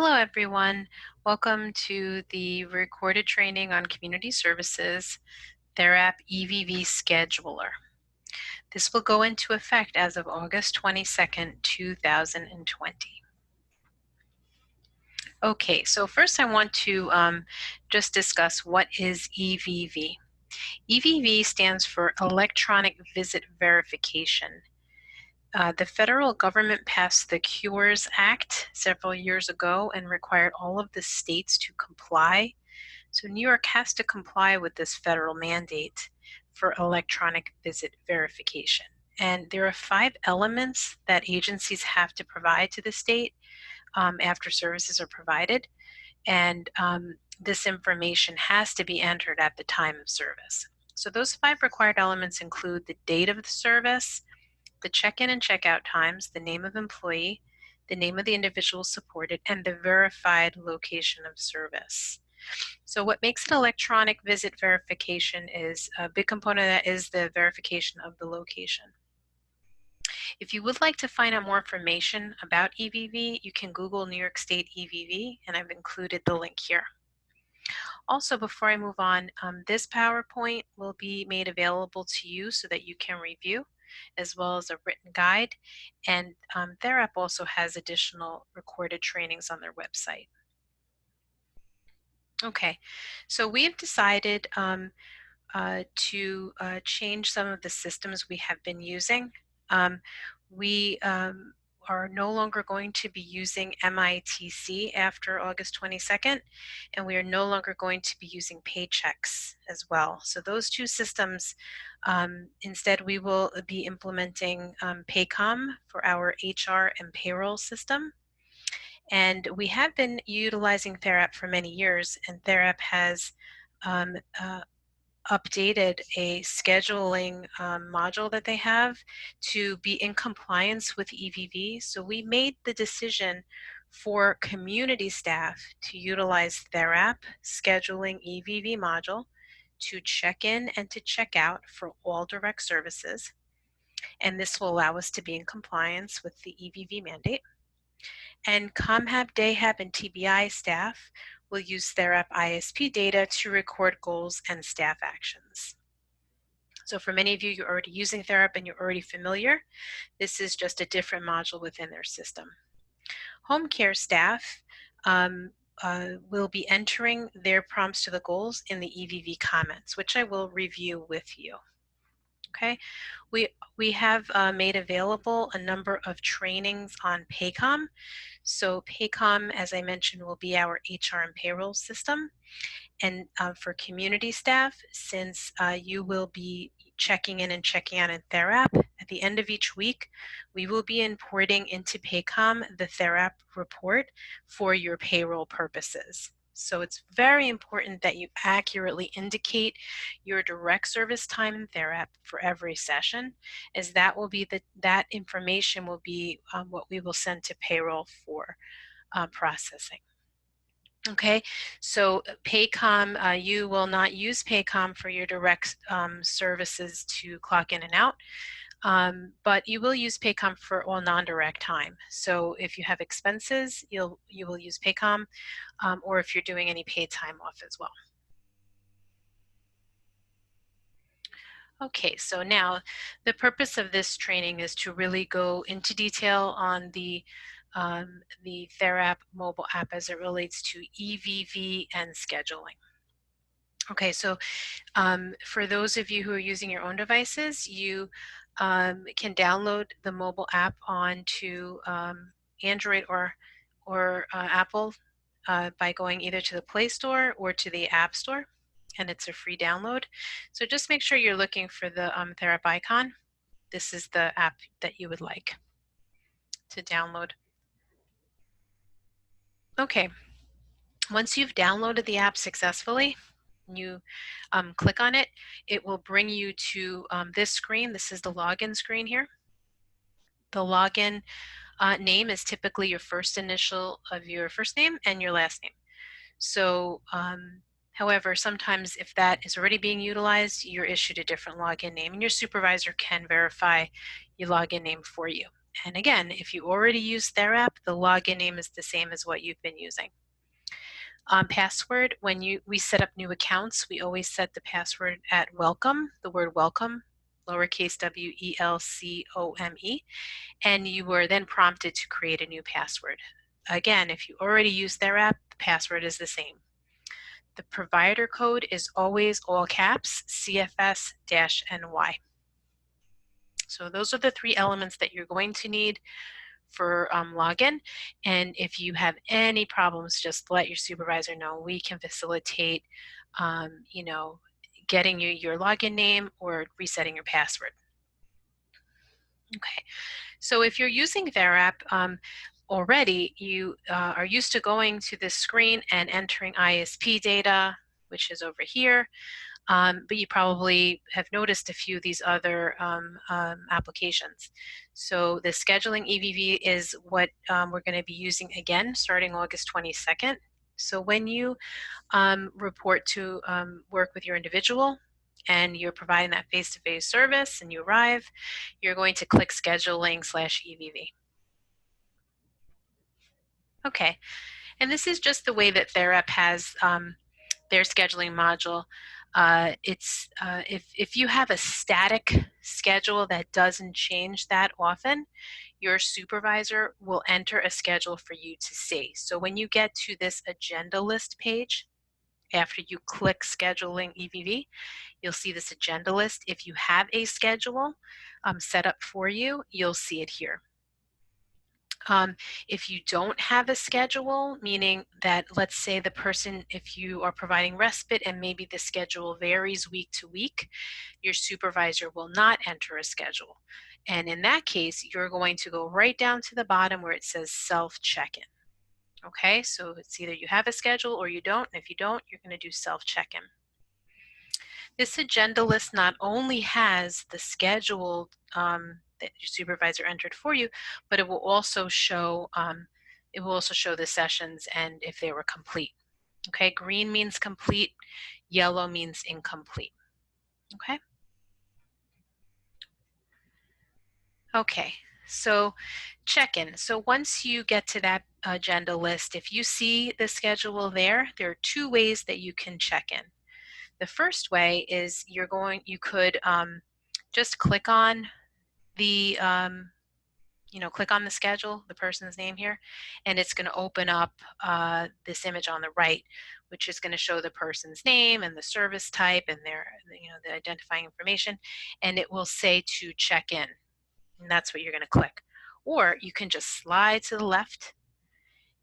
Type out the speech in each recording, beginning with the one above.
Hello, everyone. Welcome to the recorded training on community services, Therap EVV Scheduler. This will go into effect as of August 22nd, 2020. Okay, so first I want to just discuss what is EVV. EVV stands for Electronic Visit Verification. The federal government passed the Cures Act several years ago and required all of the states to comply. So New York has to comply with this federal mandate for electronic visit verification. And there are 5 elements that agencies have to provide to the state after services are provided. And this information has to be entered at the time of service. So those 5 required elements include the date of the service, the check-in and check-out times, the name of employee, the name of the individual supported, and the verified location of service. So what makes an electronic visit verification is a big component of that is the verification of the location. If you would like to find out more information about EVV, you can Google New York State EVV, and I've included the link here. Also, before I move on, this PowerPoint will be made available to you so that you can review, as well as a written guide. And Therap also has additional recorded trainings on their website. Okay, so we have decided to change some of the systems we have been using. We are no longer going to be using MITC after August 22nd, and we are no longer going to be using Paychecks as well. So those 2 systems, instead we will be implementing PACOM for our HR and payroll system. And we have been utilizing Therap for many years, and Therap has updated a scheduling module that they have to be in compliance with EVV. So we made the decision for community staff to utilize Therap scheduling EVV module to check in and to check out for all direct services. And this will allow us to be in compliance with the EVV mandate. And ComHab, DayHab, and TBI staff will use Therap ISP data to record goals and staff actions. So for many of you, you're already using Therap and you're already familiar. This is just a different module within their system. Home care staff will be entering their prompts to the goals in the EVV comments, which I will review with you. Okay, we have made available a number of trainings on PACOM. So PACOM, as I mentioned, will be our HR and payroll system. And for community staff, since you will be checking in and checking out in Therap, at the end of each week, we will be importing into PACOM the Therap report for your payroll purposes. So it's very important that you accurately indicate your direct service time in Therap for every session, as that will be that information will be what we will send to payroll for processing. Okay, so PACOM, you will not use PACOM for your direct services to clock in and out, but you will use PACOM for all non-direct time. So if you have expenses, you will use PACOM, or if you're doing any paid time off as well. Okay, so now the purpose of this training is to really go into detail on the Therap mobile app as it relates to EVV and scheduling. Okay, so for those of you who are using your own devices, you can download the mobile app onto Android or Apple by going either to the Play Store or to the App Store, and it's a free download. So just make sure you're looking for the Therap icon. This is the app that you would like to download. Okay, once you've downloaded the app successfully, you click on it, it will bring you to this screen. This is the login screen here. The login name is typically your first initial of your first name and your last name. So, however, sometimes if that is already being utilized, you're issued a different login name, and your supervisor can verify your login name for you. And again, if you already use Therap, the login name is the same as what you've been using. Password, when we set up new accounts, we always set the password at welcome, the word welcome, lowercase WELCOME, and you were then prompted to create a new password. Again, if you already use Therap, the password is the same. The provider code is always all caps, CFS-NY. So those are the three elements that you're going to need for login. And if you have any problems, just let your supervisor know. We can facilitate, getting you your login name or resetting your password. Okay, so if you're using Therap already, you are used to going to this screen and entering ISP data, which is over here. But you probably have noticed a few of these other applications. So the scheduling EVV is what we're going to be using again starting August 22nd. So when you report to work with your individual and you're providing that face-to-face service and you arrive, you're going to click scheduling/EVV. Okay, and this is just the way that Therap has their scheduling module. If you have a static schedule that doesn't change that often, your supervisor will enter a schedule for you to see. So when you get to this agenda list page, after you click scheduling EVV, you'll see this agenda list. If you have a schedule set up for you, you'll see it here. If you don't have a schedule, meaning that let's say the person, if you are providing respite and maybe the schedule varies week to week, your supervisor will not enter a schedule. And in that case, you're going to go right down to the bottom where it says self-check-in. Okay, so it's either you have a schedule or you don't. And if you don't, you're going to do self-check-in. This agenda list not only has the schedule that your supervisor entered for you, but it will also show the sessions and if they were complete. Okay, green means complete, yellow means incomplete. Okay. Okay, so check-in. So once you get to that agenda list, if you see the schedule there are two ways that you can check in. The first way is you could just click on the click on the schedule, the person's name here, and it's going to open up this image on the right, which is going to show the person's name and the service type and the identifying information, and it will say to check in, and that's what you're going to click. Or you can just slide to the left,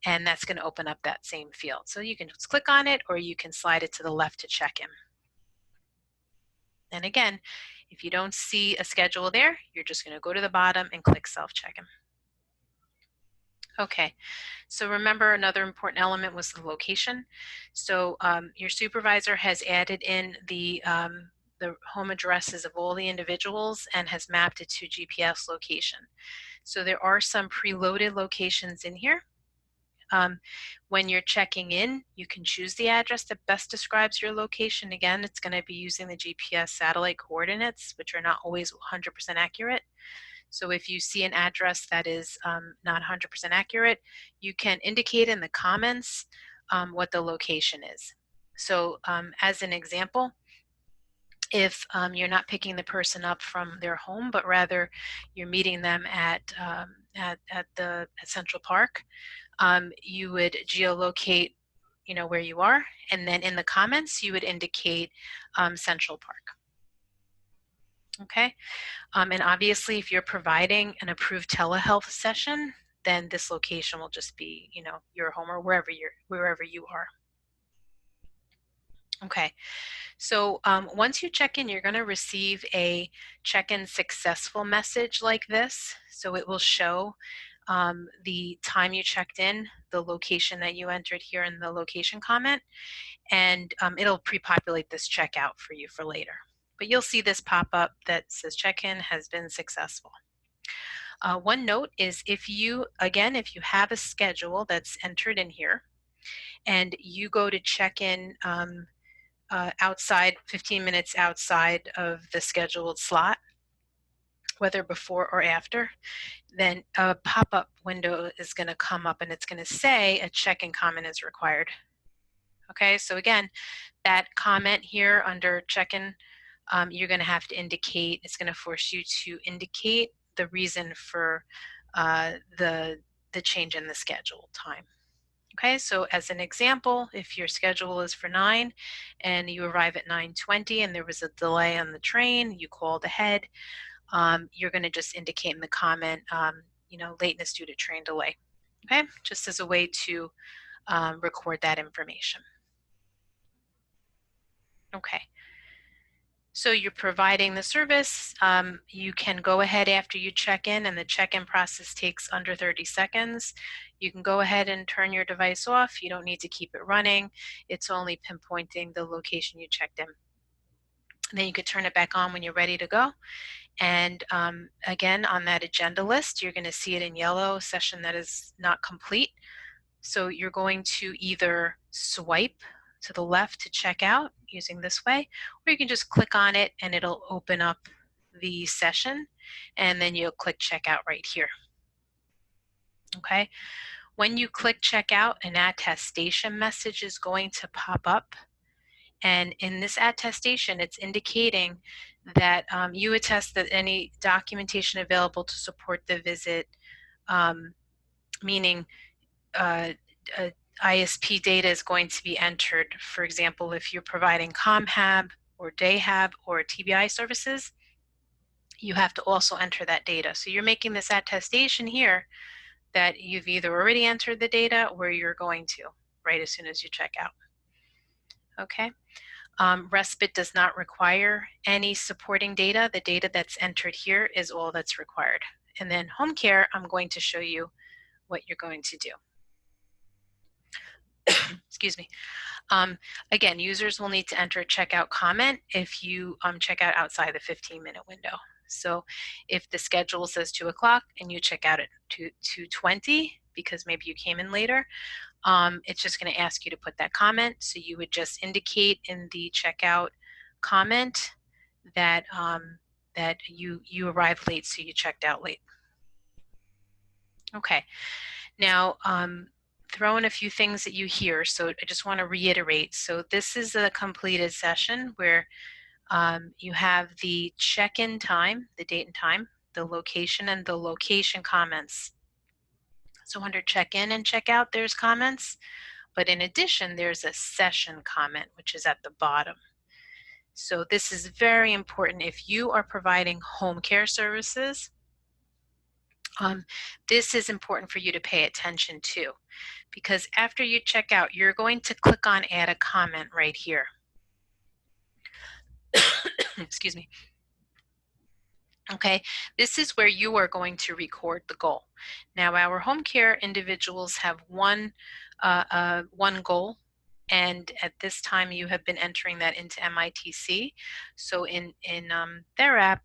and that's going to open up that same field. So you can just click on it, or you can slide it to the left to check in. And again, if you don't see a schedule there, you're just going to go to the bottom and click self-check-in. Okay, so remember another important element was the location. So your supervisor has added in the home addresses of all the individuals and has mapped it to GPS location. So there are some preloaded locations in here. When you're checking in, you can choose the address that best describes your location. Again, it's going to be using the GPS satellite coordinates, which are not always 100% accurate. So if you see an address that is not 100% accurate, you can indicate in the comments what the location is. So as an example, if you're not picking the person up from their home, but rather you're meeting them at Central Park, you would geolocate, where you are, and then in the comments you would indicate Central Park. Okay, and obviously if you're providing an approved telehealth session, then this location will just be, your home or wherever you are. Okay, so once you check in, you're going to receive a check-in successful message like this. So it will show the time you checked in, the location that you entered here in the location comment, and it'll pre-populate this checkout for you for later. But you'll see this pop up that says check-in has been successful. One note is if you have a schedule that's entered in here and you go to check in outside, 15 minutes outside of the scheduled slot, whether before or after, then a pop-up window is going to come up and it's going to say a check-in comment is required. Okay, so again, that comment here under check-in, you're going to have to indicate, it's going to force you to indicate the reason for the change in the schedule time. Okay, so as an example, if your schedule is for 9 and you arrive at 9:20 and there was a delay on the train, you called ahead, you're going to just indicate in the comment, lateness due to train delay. Okay, just as a way to record that information. Okay. So you're providing the service. You can go ahead after you check in, and the check-in process takes under 30 seconds. You can go ahead and turn your device off. You don't need to keep it running. It's only pinpointing the location you checked in. And then you could turn it back on when you're ready to go. And again, on that agenda list, you're going to see it in yellow, session that is not complete. So you're going to either swipe to the left to check out using this way, or you can just click on it and it'll open up the session, and then you'll click checkout right here. Okay, when you click checkout, an attestation message is going to pop up, and in this attestation it's indicating that you attest that any documentation available to support the visit, meaning ISP data is going to be entered. For example, if you're providing ComHab or DayHab or TBI services, you have to also enter that data. So you're making this attestation here that you've either already entered the data or you're going to right as soon as you check out. Okay. Respite does not require any supporting data. The data that's entered here is all that's required. And then home care, I'm going to show you what you're going to do. Excuse me. Again, users will need to enter a checkout comment if you check out outside the 15-minute window. So if the schedule says 2 o'clock and you check out at 2:20 because maybe you came in later, it's just going to ask you to put that comment. So you would just indicate in the checkout comment that that you arrived late, so you checked out late. Okay. Now, throw in a few things that you hear. So I just want to reiterate. So this is a completed session where you have the check-in time, the date and time, the location, and the location comments. So under check-in and check-out, there's comments. But in addition, there's a session comment, which is at the bottom. So this is very important if you are providing home care services. This is important for you to pay attention to, because after you check out, you're going to click on add a comment right here. Excuse me. Okay, this is where you are going to record the goal. Now, our home care individuals have one goal, and at this time you have been entering that into MITC. So in Therap,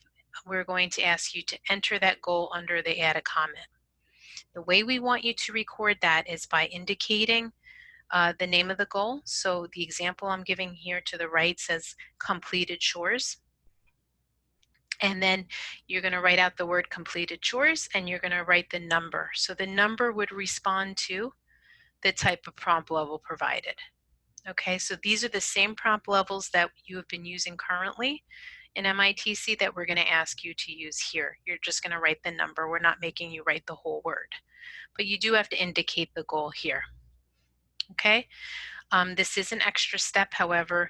we're going to ask you to enter that goal under the add a comment. The way we want you to record that is by indicating the name of the goal. So the example I'm giving here to the right says completed chores. And then you're going to write out the word completed chores and you're going to write the number. So the number would respond to the type of prompt level provided. Okay, so these are the same prompt levels that you have been using currently in MITC that we're going to ask you to use here. You're just going to write the number. We're not making you write the whole word, but you do have to indicate the goal here. Okay, this is an extra step, however,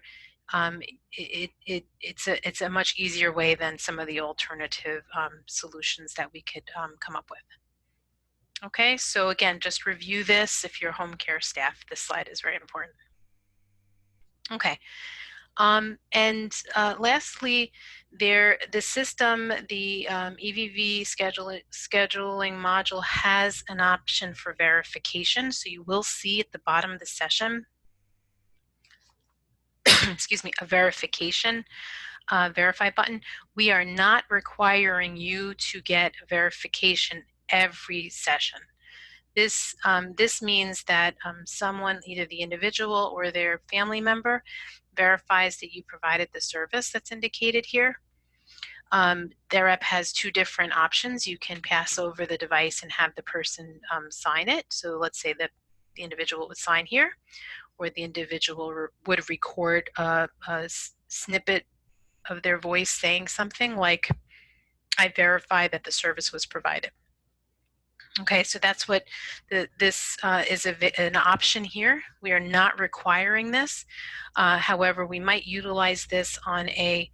it's a much easier way than some of the alternative solutions that we could come up with. Okay, so again, just review this if you're home care staff. This slide is very important. Okay, and lastly, the system, the EVV scheduling module has an option for verification. So you will see at the bottom of the session, excuse me, a verification, verify button. We are not requiring you to get verification every session. This means that someone, either the individual or their family member, verifies that you provided the service that's indicated here. Therap has two different options. You can pass over the device and have the person sign it. So let's say that the individual would sign here, or the individual would record a snippet of their voice saying something like, I verify that the service was provided. Okay, so that's what this is an option here. We are not requiring this. However, we might utilize this on a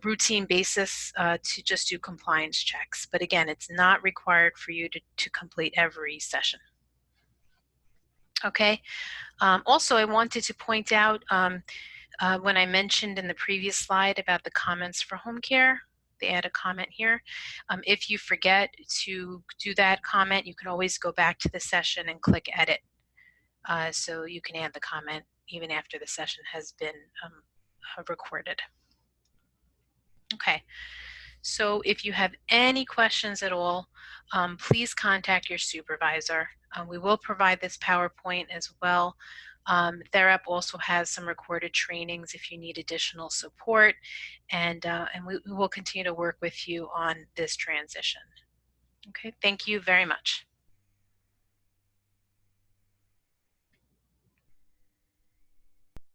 routine basis to just do compliance checks. But again, it's not required for you to complete every session. Okay. Also, I wanted to point out when I mentioned in the previous slide about the comments for home care, they add a comment here. If you forget to do that comment, you can always go back to the session and click edit. So you can add the comment even after the session has been recorded. Okay, so if you have any questions at all, please contact your supervisor. We will provide this PowerPoint as well. Therap also has some recorded trainings if you need additional support, and we will continue to work with you on this transition. Okay, thank you very much.